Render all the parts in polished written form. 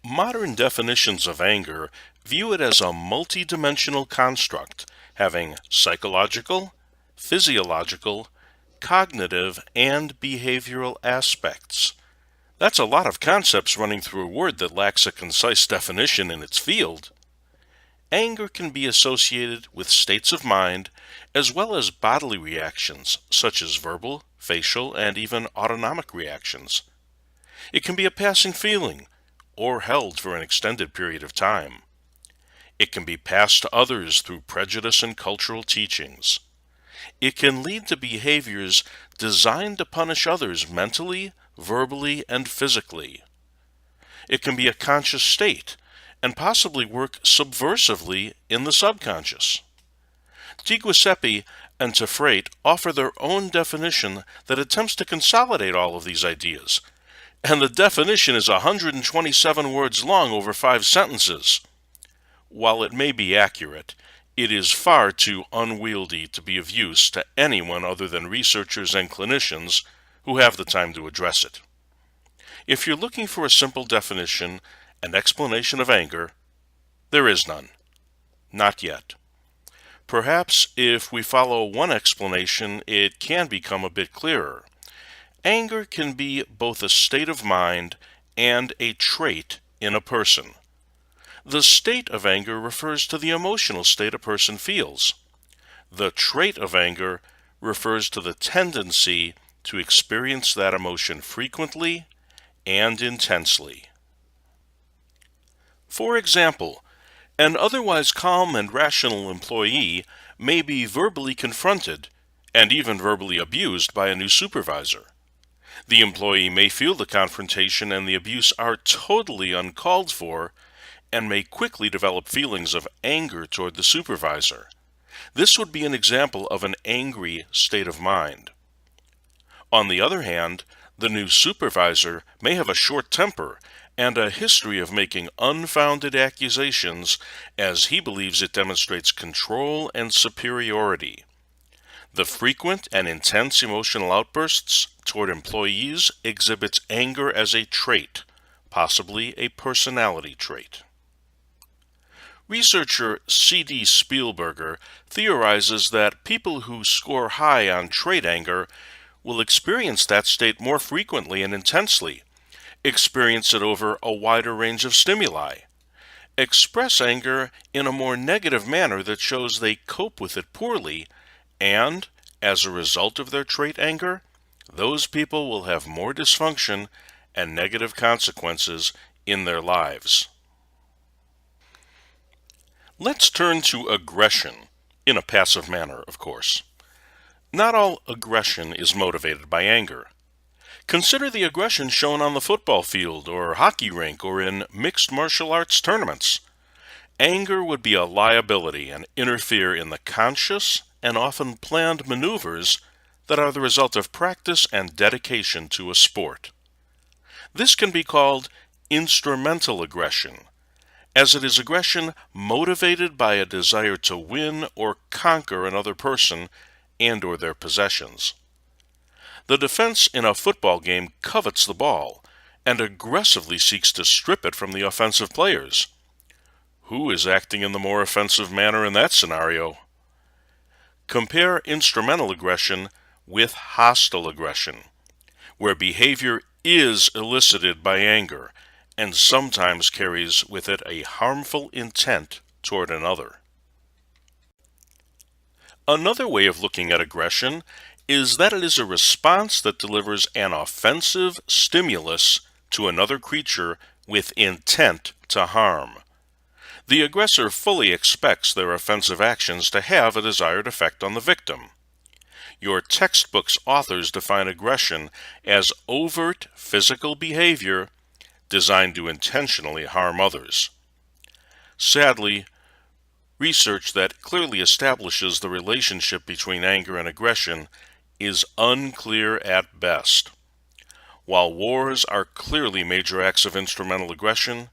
Modern definitions of anger view it as a multidimensional construct having psychological, physiological, cognitive, and behavioral aspects. That's a lot of concepts running through a word that lacks a concise definition in its field. Anger can be associated with states of mind as well as bodily reactions such as verbal, facial, and even autonomic reactions. It can be a passing feeling or held for an extended period of time. It can be passed to others through prejudice and cultural teachings. It can lead to behaviors designed to punish others mentally, verbally, and physically. It can be a conscious state and possibly work subversively in the subconscious. De Giuseppe and Tafrate offer their own definition that attempts to consolidate all of these ideas, and the definition is 127 words long over 5 sentences. While it may be accurate, it is far too unwieldy to be of use to anyone other than researchers and clinicians who have the time to address it. If you're looking for a simple definition and explanation of anger, there is none. Not yet. Perhaps if we follow one explanation, it can become a bit clearer. Anger can be both a state of mind and a trait in a person. The state of anger refers to the emotional state a person feels. The trait of anger refers to the tendency to experience that emotion frequently and intensely. For example, an otherwise calm and rational employee may be verbally confronted and even verbally abused by a new supervisor. The employee may feel the confrontation and the abuse are totally uncalled for and may quickly develop feelings of anger toward the supervisor. This would be an example of an angry state of mind. On the other hand, the new supervisor may have a short temper and a history of making unfounded accusations as he believes it demonstrates control and superiority. The frequent and intense emotional outbursts toward employees exhibits anger as a trait, possibly a personality trait. Researcher C.D. Spielberger theorizes that people who score high on trait anger will experience that state more frequently and intensely, experience it over a wider range of stimuli, express anger in a more negative manner that shows they cope with it poorly, and, as a result of their trait anger, those people will have more dysfunction and negative consequences in their lives. Let's turn to aggression, in a passive manner, of course. Not all aggression is motivated by anger. Consider the aggression shown on the football field or hockey rink or in mixed martial arts tournaments. Anger would be a liability and interfere in the conscious and often planned maneuvers that are the result of practice and dedication to a sport. This can be called instrumental aggression, as it is aggression motivated by a desire to win or conquer another person and or their possessions. The defense in a football game covets the ball and aggressively seeks to strip it from the offensive players. Who is acting in the more offensive manner in that scenario? Compare instrumental aggression with hostile aggression, where behavior is elicited by anger and sometimes carries with it a harmful intent toward another. Another way of looking at aggression is that it is a response that delivers an offensive stimulus to another creature with intent to harm. The aggressor fully expects their offensive actions to have a desired effect on the victim. Your textbook's authors define aggression as overt physical behavior designed to intentionally harm others. Sadly, research that clearly establishes the relationship between anger and aggression is unclear at best. While wars are clearly major acts of instrumental aggression,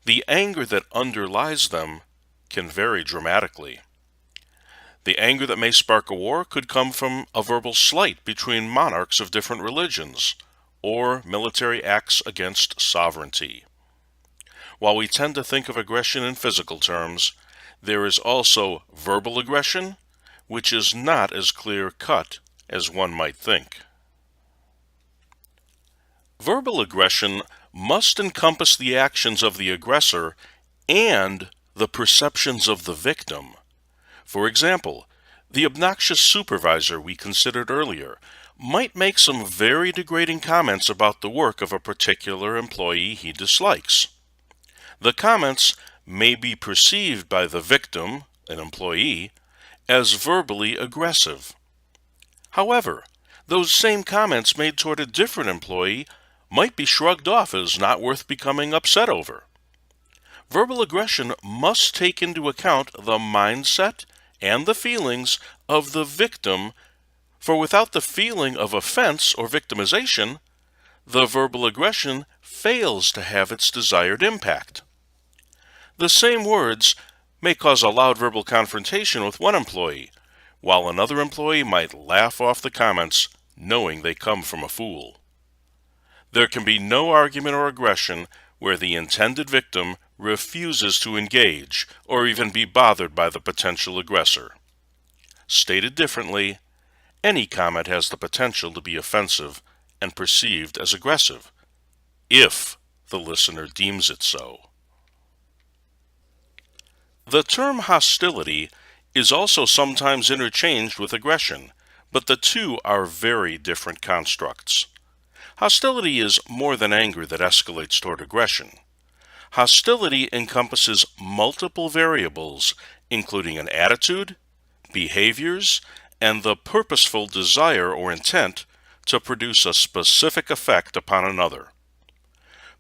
the anger that underlies them can vary dramatically. The anger that may spark a war could come from a verbal slight between monarchs of different religions, or military acts against sovereignty. While we tend to think of aggression in physical terms, there is also verbal aggression, which is not as clear-cut as one might think. Verbal aggression must encompass the actions of the aggressor and the perceptions of the victim. For example, the obnoxious supervisor we considered earlier might make some very degrading comments about the work of a particular employee he dislikes. The comments may be perceived by the victim, an employee, as verbally aggressive. However, those same comments made toward a different employee might be shrugged off as not worth becoming upset over. Verbal aggression must take into account the mindset and the feelings of the victim, for without the feeling of offense or victimization, the verbal aggression fails to have its desired impact. The same words may cause a loud verbal confrontation with one employee, while another employee might laugh off the comments knowing they come from a fool. There can be no argument or aggression where the intended victim refuses to engage or even be bothered by the potential aggressor. Stated differently, any comment has the potential to be offensive and perceived as aggressive, if the listener deems it so. The term hostility is also sometimes interchanged with aggression, but the two are very different constructs. Hostility is more than anger that escalates toward aggression. Hostility encompasses multiple variables, including an attitude, behaviors, and the purposeful desire or intent to produce a specific effect upon another.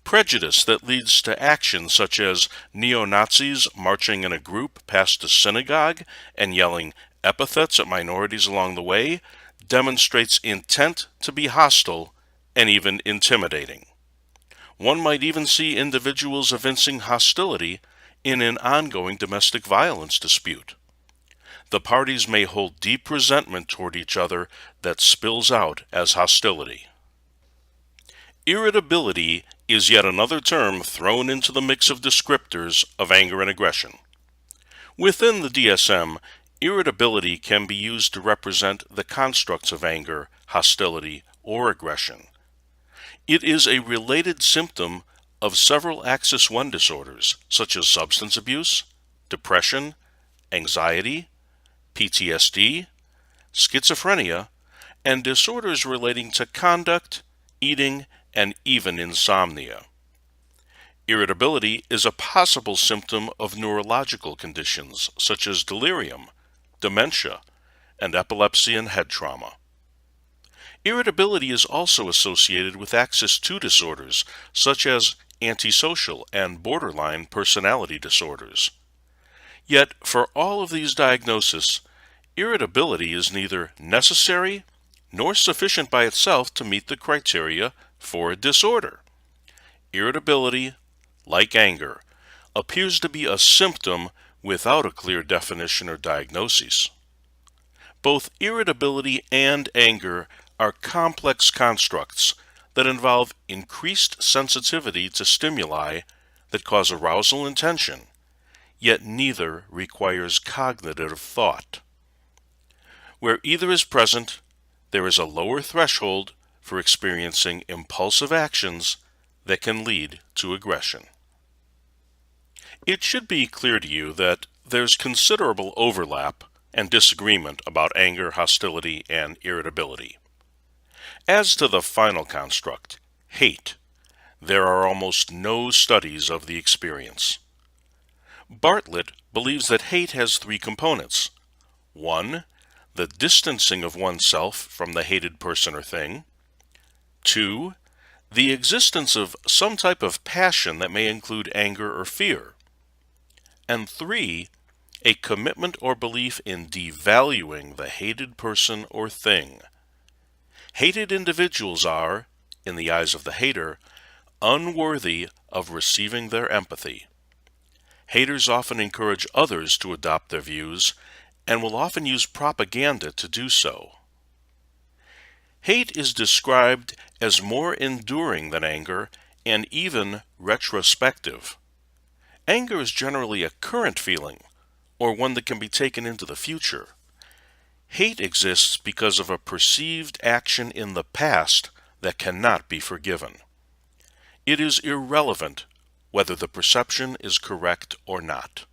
Prejudice that leads to actions such as neo-Nazis marching in a group past a synagogue and yelling epithets at minorities along the way demonstrates intent to be hostile and even intimidating. One might even see individuals evincing hostility in an ongoing domestic violence dispute. The parties may hold deep resentment toward each other that spills out as hostility. Irritability is yet another term thrown into the mix of descriptors of anger and aggression. Within the DSM, irritability can be used to represent the constructs of anger, hostility, or aggression. It is a related symptom of several Axis I disorders, such as substance abuse, depression, anxiety, PTSD, schizophrenia, and disorders relating to conduct, eating, and even insomnia. Irritability is a possible symptom of neurological conditions such as delirium, dementia, and epilepsy and head trauma. Irritability is also associated with Axis II disorders such as antisocial and borderline personality disorders. Yet, for all of these diagnoses, irritability is neither necessary nor sufficient by itself to meet the criteria for a disorder. Irritability, like anger, appears to be a symptom without a clear definition or diagnosis. Both irritability and anger are complex constructs that involve increased sensitivity to stimuli that cause arousal and tension, yet neither requires cognitive thought. Where either is present, there is a lower threshold for experiencing impulsive actions that can lead to aggression. It should be clear to you that there's considerable overlap and disagreement about anger, hostility, and irritability. As to the final construct, hate, there are almost no studies of the experience. Bartlett believes that hate has three components. 1. The distancing of oneself from the hated person or thing. 2. The existence of some type of passion that may include anger or fear. And 3. A commitment or belief in devaluing the hated person or thing. Hated individuals are, in the eyes of the hater, unworthy of receiving their empathy. Haters often encourage others to adopt their views and will often use propaganda to do so. Hate is described as more enduring than anger and even retrospective. Anger is generally a current feeling, or one that can be taken into the future. Hate exists because of a perceived action in the past that cannot be forgiven. It is irrelevant whether the perception is correct or not.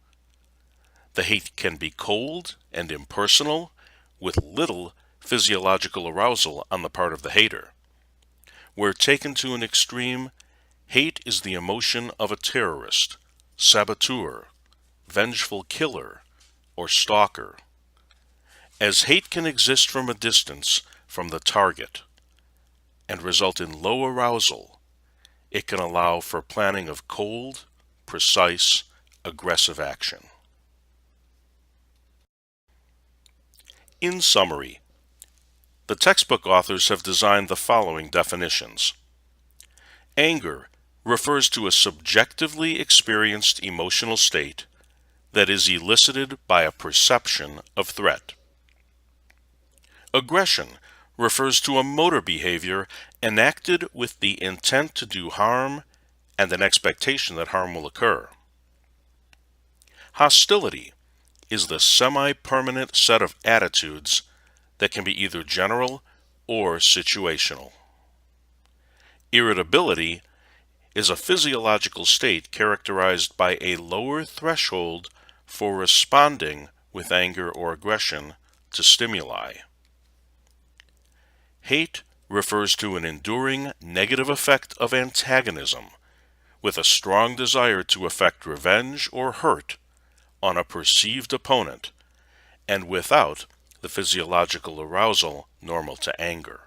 The hate can be cold and impersonal, with little physiological arousal on the part of the hater. Where taken to an extreme, hate is the emotion of a terrorist, saboteur, vengeful killer, or stalker. As hate can exist from a distance from the target and result in low arousal, it can allow for planning of cold, precise, aggressive action. In summary, the textbook authors have designed the following definitions. Anger refers to a subjectively experienced emotional state that is elicited by a perception of threat. Aggression refers to a motor behavior enacted with the intent to do harm and an expectation that harm will occur. Hostility is the semi-permanent set of attitudes that can be either general or situational. Irritability is a physiological state characterized by a lower threshold for responding with anger or aggression to stimuli. Hate refers to an enduring negative effect of antagonism, with a strong desire to effect revenge or hurt on a perceived opponent, and without the physiological arousal normal to anger.